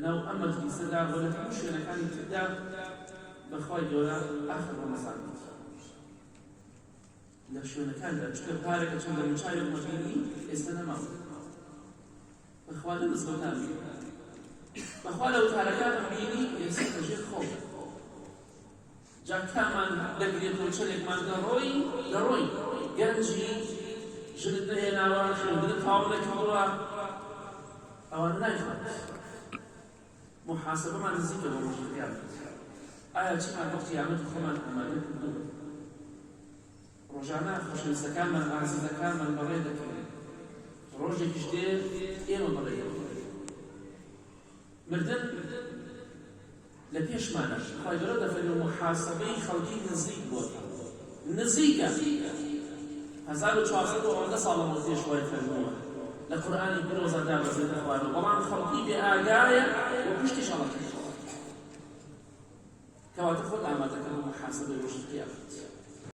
لەناو ئەم مەجلیسەدا بۆ لە هەموو شوێنەکانی تردا بەخوای گەورە ئاخر ڕەمەزان لە شوێنەکاندا چونکە پارێکە چەند لە موچاوێک مەبینی ئێستا نەماوە بەخوا لە دەستەوەتان بینی بەخوا لە وتارەکانم بینی ئێستا لەژێر خۆڵ جا کامان دەگرێتەوە چەلێکمان دەڕۆی گەنجی ژنت نەهێناوە خوێندنت تاو نەکردووە ئەوان نایخوات محاسبەمان نزیکە بۆ ڕۆژی قیامەت ئایا چیمان بۆ قیامەت خۆمان ئامادە کردووە ڕۆژانە خۆشەویستەکانمان ئازیزەکانمان بەڕێ دەکەوێت ڕۆژێکیش دێ ئێمە بەڕێ دەکەوێت مردن لە پێشمانە خۆی گەورە دەفەرمێ محاسبەی خەڵکی نزیک بۆتە نزیکە 1400 ساڵەوە پێش وای فەرمووە لە قورئانی برۆزە دابەزێتە خوارەوە بەڵام خەڵکی بێ ئاگایە و پشتی شەڵەکەی کەواتە خۆت